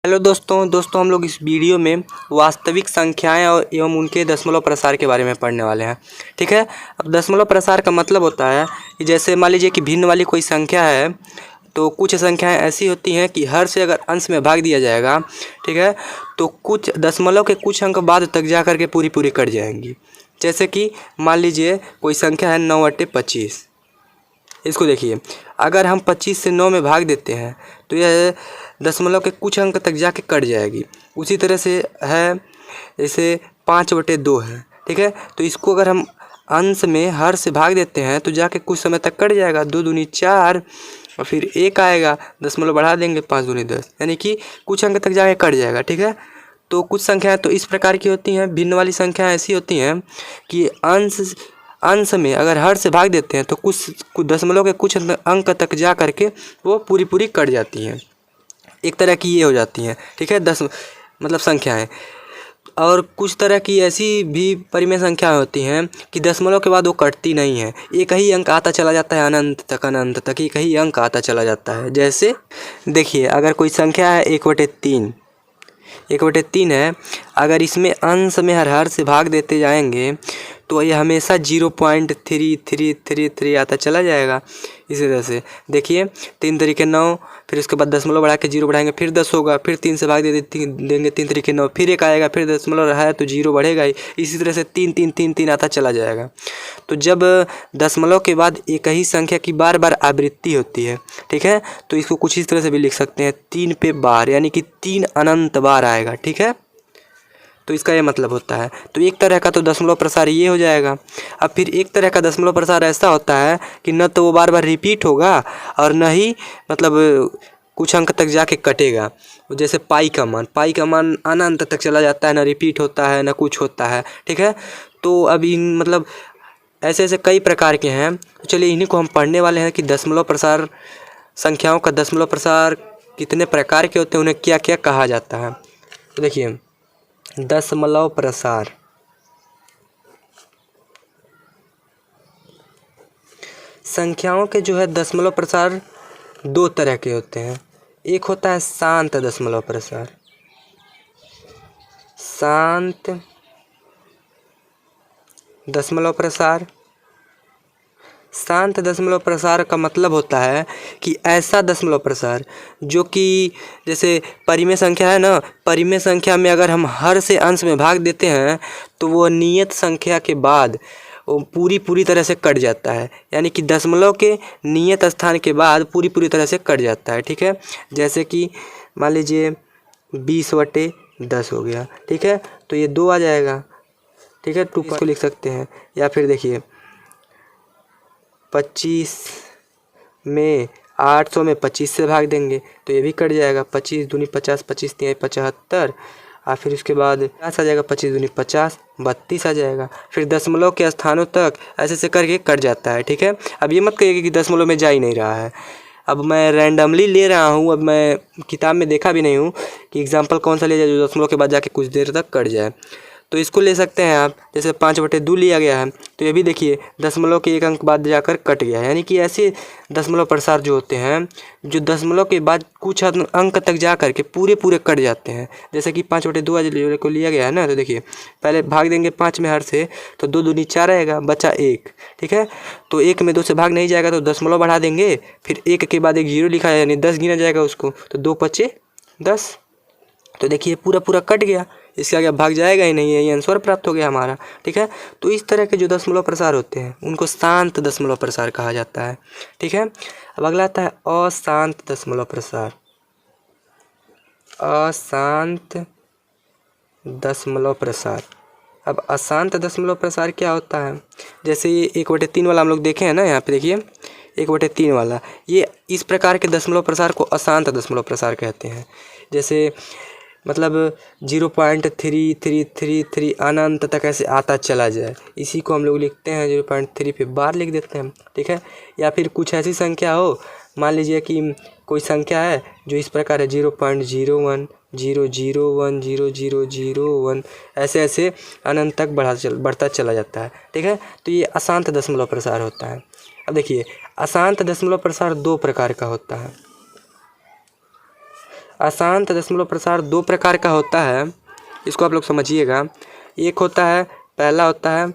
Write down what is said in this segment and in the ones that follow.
Hello दोस्तों हम लोग इस वीडियो में वास्तविक संख्याएं और एवं उनके दशमलव प्रसार के बारे में पढ़ने वाले हैं। ठीक है। अब दशमलव प्रसार का मतलब होता है कि जैसे मान लीजिए कि भिन्न वाली कोई संख्या है, तो कुछ संख्याएं ऐसी होती हैं कि हर से अगर अंश में भाग दिया जाएगा, ठीक है, तो कुछ दशमलव के कुछ अंक बाद तक जा कर के पूरी कट जाएंगी। जैसे कि मान लीजिए कोई संख्या है 9/25। इसको देखिए, अगर हम 25 से 9 में भाग देते हैं तो यह दशमलव के कुछ अंक तक जाके कट जाएगी। उसी तरह से है, जैसे 5/2 है, ठीक है, तो इसको अगर हम अंश में हर से भाग देते हैं तो जाके कुछ समय तक कट जाएगा। 2 दूनी 4 और फिर 1 आएगा, दशमलव बढ़ा देंगे, 5 दूनी 10, यानी कि कुछ अंक तक जाके कट जाएगा। ठीक है। तो कुछ संख्याएँ तो इस प्रकार की होती हैं। भिन्न वाली संख्याएँ ऐसी होती हैं कि अंश में अगर हर से भाग देते हैं तो कुछ दशमलव के कुछ अंक तक जा करके वो पूरी कट जाती हैं। एक तरह की ये हो जाती हैं, ठीक है, मतलब संख्याएं। और कुछ तरह की ऐसी भी परिमेय संख्याएं होती हैं कि दशमलव के बाद वो कटती नहीं है, एक ही अंक आता चला जाता है, अनंत तक एक ही अंक आता चला जाता है। जैसे देखिए, अगर कोई संख्या है 1/3 है, अगर इसमें अंश में हर से भाग देते जाएंगे तो ये हमेशा 0.3333 आता चला जाएगा। इसी तरह से देखिए, 3 तरीके 9, फिर उसके बाद दशमलव बढ़ा के 0 बढ़ाएंगे, फिर 10 होगा, फिर 3 से भाग देंगे, 3 तरीके 9, फिर 1 आएगा, फिर दशमलव रहा है तो 0 बढ़ेगा ही। इसी तरह से 3 आता चला जाएगा। तो जब दशमलव के बाद एक ही संख्या की बार बार आवृत्ति होती है, ठीक है, तो इसको कुछ इस तरह से भी लिख सकते हैं, 3 पे बार, यानी कि 3 अनंत बार आएगा। ठीक है, तो इसका ये मतलब होता है। तो एक तरह का तो दशमलव प्रसार ये हो जाएगा। अब फिर एक तरह का दशमलव प्रसार ऐसा होता है कि न तो वो बार बार रिपीट होगा और न ही मतलब कुछ अंक तक जाके कटेगा। जैसे पाई का मान अनंत तक चला जाता है, न रिपीट होता है न कुछ होता है। ठीक है, तो अभी मतलब ऐसे कई प्रकार के हैं। तो चलिए इन्हीं को हम पढ़ने वाले हैं कि दशमलव प्रसार, संख्याओं का दशमलव प्रसार कितने प्रकार के होते हैं, उन्हें क्या क्या कहा जाता है। तो देखिए, दशमलव प्रसार, संख्याओं के जो है दशमलव प्रसार 2 तरह के होते हैं। एक होता है शांत दशमलव प्रसार। शांत दशमलव प्रसार, शांत दशमलव प्रसार का मतलब होता है कि ऐसा दशमलव प्रसार जो कि जैसे परिमेय संख्या है ना, परिमेय संख्या में अगर हम हर से अंश में भाग देते हैं तो वो नियत संख्या के बाद वो पूरी तरह से कट जाता है, यानी कि दशमलव के नियत स्थान के बाद पूरी तरह से कट जाता है। ठीक है, जैसे कि मान लीजिए 20/10 हो गया। ठीक है, तो ये 2 आ जाएगा। ठीक है, 2 को लिख सकते हैं। या फिर देखिए 25 में 800 में 25 से भाग देंगे तो ये भी कट जाएगा। 25 दूनी 50, 25 तिहाई 75, और फिर उसके बाद 50 आ जाएगा, 25 दूनी 50, 32 आ जाएगा। फिर दशमलव के स्थानों तक ऐसे करके कट जाता है। ठीक है, अब ये मत कहिए कि दशमलव में जा ही नहीं रहा है। अब मैं रैंडमली ले रहा हूँ, अब मैं किताब में देखा भी नहीं हूँ कि एग्जाम्पल कौन सा ले जाए जो दशमलव के बाद जाके कुछ देर तक कट जाए। तो इसको ले सकते हैं आप, जैसे 5/2 लिया गया है तो ये भी देखिए दशमलव के 1 अंक बाद जाकर कट गया है। यानी कि ऐसे दशमलव प्रसार जो होते हैं जो दशमलव के बाद कुछ अंक तक जा कर के पूरे कट जाते हैं। जैसे कि 5/2 को लिया गया है ना, तो देखिए पहले भाग देंगे 5 में हर से, तो 2 दूनी 4 आएगा, बचा 1। ठीक है, तो 1 में 2 से भाग नहीं जाएगा तो दशमलव बढ़ा देंगे, फिर 1 के बाद एक 0 लिखा है, यानी 10 गिना जाएगा उसको, तो 2 5 10। तो देखिए पूरा कट गया, इसके आगे भाग जाएगा ही नहीं है, ये आंसर प्राप्त हो गया हमारा। ठीक है, तो इस तरह के जो दशमलव प्रसार होते हैं उनको शांत दशमलव प्रसार कहा जाता है। ठीक है, अब अगला आता है अशांत दशमलव प्रसार। अशांत दशमलव प्रसार, अब अशांत दशमलव प्रसार क्या होता है? जैसे ये 1/3 वाला हम लोग देखे हैं ना, यहाँ पे देखिए 1/3 वाला, ये इस प्रकार के दशमलव प्रसार को अशांत दशमलव प्रसार कहते हैं। जैसे मतलब 0.3333 अनंत तक ऐसे आता चला जाए, इसी को हम लोग लिखते हैं 0.3 पे बार लिख देते हैं। ठीक है, या फिर कुछ ऐसी संख्या हो, मान लीजिए कि कोई संख्या है जो इस प्रकार है 0.01 001 0001, ऐसे अनंत तक बढ़ता चला जाता है। ठीक है, तो ये अशांत दशमलव प्रसार होता है। अब देखिए, अशांत दशमलव प्रसार 2 प्रकार का होता है। अशांत दशमलव प्रसार दो प्रकार का होता है, इसको आप लोग समझिएगा। एक होता है, पहला होता है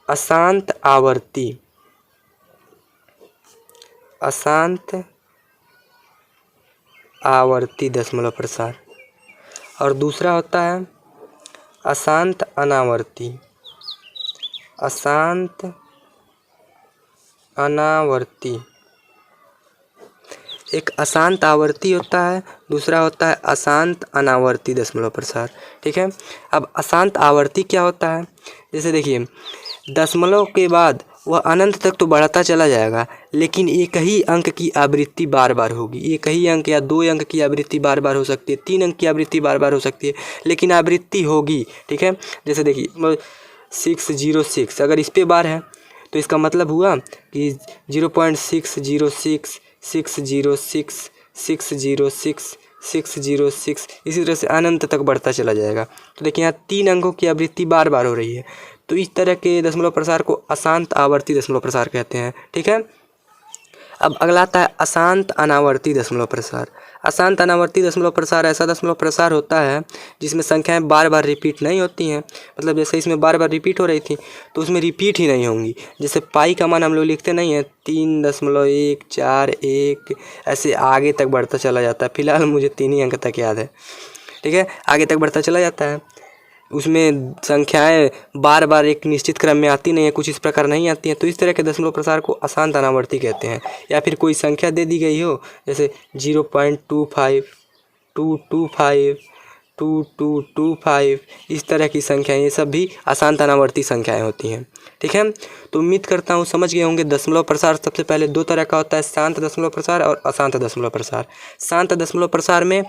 अशांत आवर्ती, अशांत आवर्ती दशमलव प्रसार, और दूसरा होता है अशांत अनावर्ती, अशांत अनावर्ती। एक अशांत आवर्ती होता है, दूसरा होता है अशांत अनावर्ती दशमलव प्रसार। ठीक है, अब अशांत आवर्ती क्या होता है, जैसे देखिए दशमलव के बाद वह अनंत तक तो बढ़ता चला जाएगा, लेकिन एक ही अंक की आवृत्ति बार बार होगी। एक ही अंक या 2 अंक की आवृत्ति बार बार हो सकती है, 3 अंक की आवृत्ति बार बार हो सकती है, लेकिन आवृत्ति होगी। ठीक है, जैसे देखिए 606 अगर इस पे बार है तो इसका मतलब हुआ कि 0.606 606 606 606 इसी तरह से अनंत तक बढ़ता चला जाएगा। तो देखिए यहाँ 3 अंकों की आवृत्ति बार बार हो रही है, तो इस तरह के दशमलव प्रसार को अशांत आवर्ती दशमलव प्रसार कहते हैं। ठीक है, अब अगला आता है अशांत अनावर्ती दशमलव प्रसार। अशांत अनावर्ती दशमलव प्रसार ऐसा दशमलव प्रसार होता है जिसमें संख्याएं बार बार रिपीट नहीं होती हैं, मतलब जैसे इसमें बार बार रिपीट हो रही थी तो उसमें रिपीट ही नहीं होंगी। जैसे पाई का मान हम लोग लिखते नहीं हैं 3.141 ऐसे आगे तक बढ़ता चला जाता है। फिलहाल मुझे 3 ही अंक तक याद है। ठीक है, आगे तक बढ़ता चला जाता है, उसमें संख्याएं बार बार एक निश्चित क्रम में आती नहीं है, कुछ इस प्रकार नहीं आती हैं। तो इस तरह के दशमलव प्रसार को अशांत अनावर्ती कहते हैं। या फिर कोई संख्या दे दी गई हो, जैसे 0.25 225 2225 इस तरह की संख्याएं, ये सब भी अशांत अनावर्ती संख्याएं होती हैं। ठीक है, तो उम्मीद करता हूँ समझ गए होंगे। दशमलव प्रसार सबसे पहले 2 तरह का होता है, शांत दशमलव प्रसार और अशांत दशमलव प्रसार। शांत दशमलव प्रसार में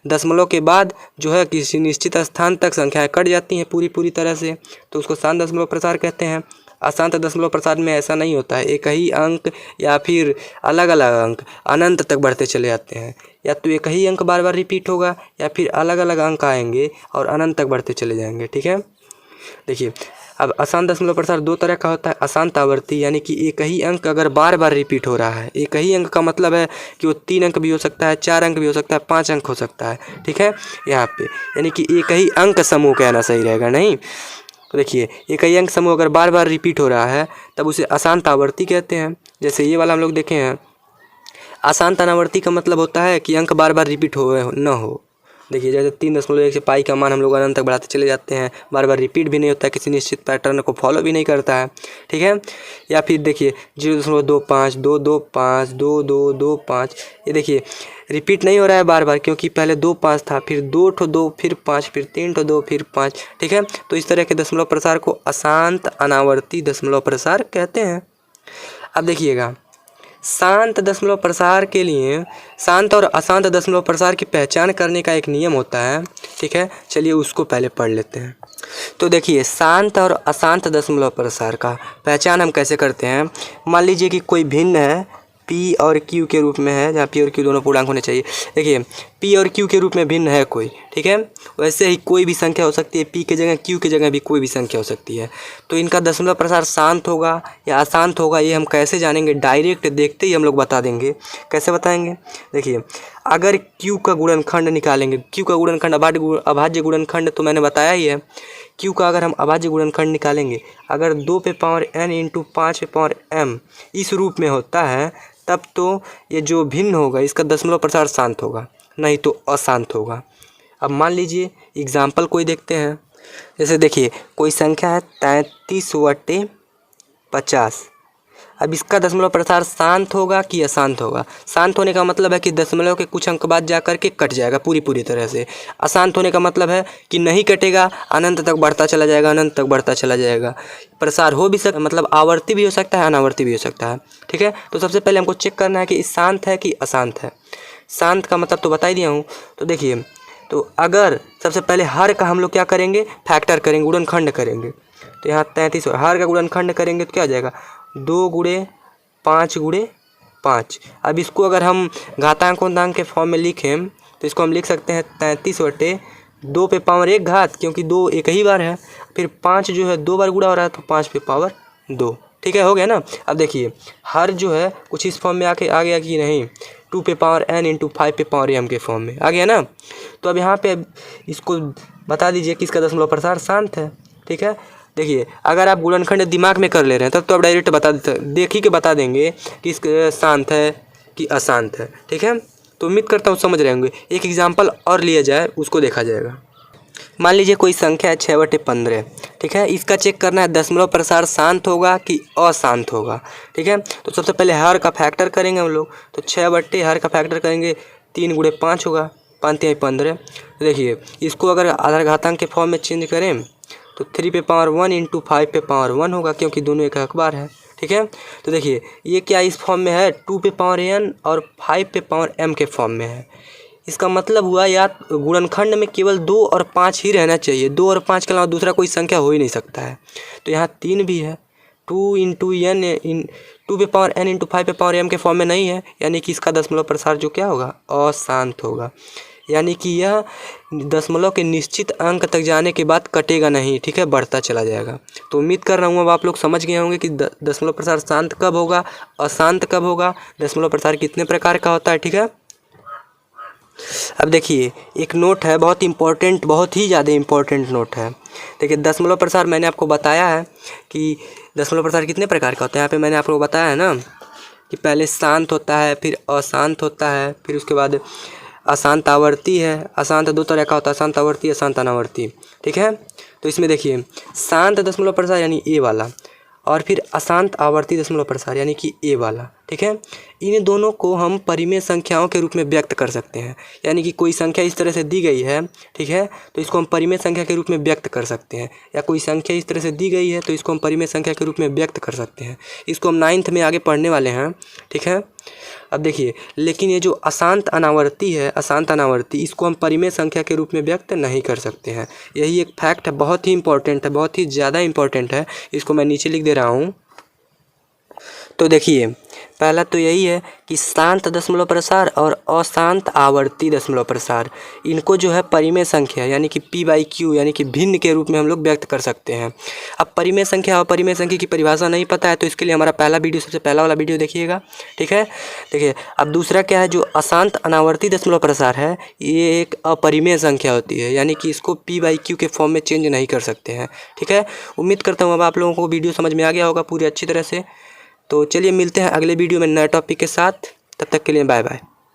दशमलव के बाद जो है किसी निश्चित स्थान तक संख्याएं कट जाती हैं पूरी तरह से, तो उसको शांत दशमलव प्रसार कहते हैं। अशांत दशमलव प्रसार में ऐसा नहीं होता है, एक ही अंक या फिर अलग अलग अंक अनंत तक बढ़ते चले जाते हैं। या तो एक ही अंक बार बार रिपीट होगा या फिर अलग अलग अंक आएंगे और अनंत तक बढ़ते चले जाएंगे। ठीक है, देखिए अब अशांत दशमलव प्रसार 2 तरह का होता है। अशांत आवर्ती यानी कि एक ही अंक अगर बार बार रिपीट हो रहा है, एक ही अंक का मतलब है कि वो 3 अंक भी हो सकता है, 4 अंक भी हो सकता है, 5 अंक हो सकता है। ठीक है, यहाँ पे यानी कि एक ही अंक समूह कहना सही रहेगा, नहीं। तो देखिए एक ही अंक समूह अगर बार बार रिपीट हो रहा है तब उसे अशांत आवर्ती कहते हैं। जैसे ये वाला हम लोग देखे हैं, अशांत अनावर्ती का मतलब होता है कि अंक बार बार रिपीट हो न हो। देखिए जैसे 3.1 से पाई का मान हम लोग अनंत तक बढ़ाते चले जाते हैं, बार बार रिपीट भी नहीं होता है, किसी निश्चित पैटर्न को फॉलो भी नहीं करता है। ठीक है, या फिर देखिए 0.25 225 2225 ये देखिए रिपीट नहीं हो रहा है बार बार, क्योंकि पहले 2-5 था, फिर 2 फिर 5 फिर 3 फिर 5। ठीक है, तो इस तरह के दशमलव प्रसार को अशांत अनावर्ती दशमलव प्रसार कहते हैं। अब देखिएगा शांत दशमलव प्रसार के लिए शांत और अशांत दशमलव प्रसार की पहचान करने का एक नियम होता है। ठीक है, चलिए उसको पहले पढ़ लेते हैं। तो देखिए शांत और अशांत दशमलव प्रसार का पहचान हम कैसे करते हैं। मान लीजिए कि कोई भिन्न है, P और Q के रूप में है, जहाँ P और Q दोनों पूर्णांक होने चाहिए। देखिए P और Q के रूप में भिन्न है कोई, ठीक है, वैसे ही कोई भी संख्या हो सकती है, P के जगह Q के जगह भी कोई भी संख्या हो सकती है। तो इनका दशमलव प्रसार शांत होगा या अशांत होगा ये हम कैसे जानेंगे, डायरेक्ट देखते ही हम लोग बता देंगे। कैसे बताएंगे, देखिए अगर Q का गुणनखंड निकालेंगे, Q का गुणनखंड अभाज्य गुणनखंड तो मैंने बताया ही है। Q का अगर हम अभाज्य गुणनखंड निकालेंगे, अगर 2 पे पावर n इंटू 5 पे पावर m इस रूप में होता है, तब तो ये जो भिन्न होगा इसका दशमलव प्रसार शांत होगा, नहीं तो अशांत होगा। अब मान लीजिए एग्जाम्पल कोई देखते हैं। जैसे देखिए कोई संख्या है 33/50। अब इसका दशमलव प्रसार शांत होगा कि अशांत होगा। शांत होने का मतलब है कि दशमलव के कुछ अंक बाद जा कर के कट जाएगा पूरी तरह से। अशांत होने का मतलब है कि नहीं कटेगा, अनंत तक बढ़ता चला जाएगा, अनंत तक बढ़ता चला जाएगा। प्रसार हो भी सकता, मतलब आवर्ती भी हो सकता है, अनावर्ती भी हो सकता है। ठीक है, तो सबसे पहले हमको चेक करना है कि शांत है कि अशांत है। शांत का मतलब तो बता ही दिया हूँ। तो देखिए, तो अगर सबसे पहले हर का हम लोग क्या करेंगे, फैक्टर करेंगे, गुणनखंड करेंगे। तो यहाँ 33 और हर का गुणनखंड करेंगे तो क्या आ जाएगा, 2 × 5 × 5। अब इसको अगर हम घातांक के फॉर्म में लिखें तो इसको हम लिख सकते हैं 33/2 पे पावर 1 घात, क्योंकि 2 एक ही बार है, फिर 5 जो है 2 बार गुणा हो रहा है तो 5 पे पावर 2। ठीक है, हो गया ना। अब देखिए हर जो है कुछ इस फॉर्म में आ गया कि नहीं, 2 पे पावर n इंटू 5 पे पावर m के फॉर्म में आ गया ना। तो अब यहाँ पे इसको बता दीजिए कि इसका दशमलव प्रसार शांत है। ठीक है, देखिए अगर आप गुणनखंड दिमाग में कर ले रहे हैं तब तो आप डायरेक्ट देख ही के बता देंगे कि इसका शांत है कि अशांत है। ठीक है, तो उम्मीद करता हूँ समझ रहे होंगे। एक एग्जाम्पल और लिया जाए, उसको देखा जाएगा। मान लीजिए कोई संख्या है 6/15। ठीक है, इसका चेक करना है दशमलव प्रसार शांत होगा कि अशांत होगा। ठीक है, तो सबसे पहले हर का फैक्टर करेंगे हम लोग। तो 6 हर का फैक्टर करेंगे 3 × 5 होगा, 5 × 15। तो देखिए इसको अगर आधार घातांक के फॉर्म में चेंज करें तो 3 पे पावर 1 इंटू 5 पे पावर 1 होगा, क्योंकि दोनों एक अखबार है। ठीक है, तो देखिए ये क्या इस फॉर्म में है, 2 पे पावर n और 5 पे पावर m के फॉर्म में है। इसका मतलब हुआ या गुणनखंड में केवल 2 और 5 ही रहना चाहिए, 2 और 5 के अलावा दूसरा कोई संख्या हो ही नहीं सकता है। तो यहाँ 3 भी है, 2 पे पावर n इंटू 5 पे पावर m के फॉर्म में नहीं है, यानी कि इसका दशमलव प्रसार जो क्या होगा, अशांत होगा। यानी कि यह दशमलव के निश्चित अंक तक जाने के बाद कटेगा नहीं। ठीक है, बढ़ता चला जाएगा। तो उम्मीद कर रहा हूँ अब आप लोग समझ गए होंगे कि दशमलव प्रसार शांत कब होगा, अशांत कब होगा, दशमलव प्रसार कितने प्रकार का होता है। ठीक है, अब देखिए एक नोट है, बहुत इंपॉर्टेंट, बहुत ही ज़्यादा इंपॉर्टेंट नोट है। देखिए दशमलव प्रसार मैंने आपको बताया है कि दशमलव प्रसार कितने प्रकार का होता है। यहाँ पे मैंने आपको बताया है ना कि पहले शांत होता है, फिर अशांत होता है, फिर उसके बाद अशांत आवर्ती है। अशांत 2 तरह का होता है, अशांत आवर्ती, अशांत अनावर्ती। ठीक है, तो इसमें देखिए शांत दशमलव प्रसार यानी ए वाला, और फिर अशांत आवर्ती दशमलव प्रसार यानी कि ए वाला। ठीक है, इन दोनों को हम परिमेय संख्याओं के रूप में व्यक्त कर सकते हैं। यानी कि कोई संख्या इस तरह से दी गई है, ठीक है, तो इसको हम परिमेय संख्या के रूप में व्यक्त कर सकते हैं। या कोई संख्या इस तरह से दी गई है तो इसको हम परिमेय संख्या के रूप में व्यक्त कर सकते हैं। इसको हम 9th में आगे पढ़ने वाले हैं। ठीक है, अब देखिए लेकिन ये जो अशांत अनावर्ती है, अशांत अनावर्ती, इसको हम परिमेय संख्या के रूप में व्यक्त नहीं कर सकते हैं। यही एक फैक्ट है, बहुत ही इंपॉर्टेंट है, बहुत ही ज़्यादा इंपॉर्टेंट है। इसको मैं नीचे लिख दे रहा हूँ। तो देखिए पहला तो यही है कि शांत दशमलव प्रसार और अशांत आवर्ती दशमलव प्रसार, इनको जो है परिमेय संख्या यानी कि p/q यानी कि भिन्न के रूप में हम लोग व्यक्त कर सकते हैं। अब परिमेय संख्या और परिमेय संख्या की परिभाषा नहीं पता है तो इसके लिए हमारा पहला वीडियो, सबसे पहला वाला वीडियो देखिएगा। ठीक है, देखिए अब दूसरा क्या है, जो अशांत अनावर्ती दशमलव प्रसार है, ये एक अपरिमेय संख्या होती है, यानी कि इसको p/q के फॉर्म में चेंज नहीं कर सकते हैं। ठीक है, उम्मीद करता हूँ अब आप लोगों को वीडियो समझ में आ गया होगा पूरी अच्छी तरह से। तो चलिए मिलते हैं अगले वीडियो में नए टॉपिक के साथ, तब तक के लिए बाय बाय।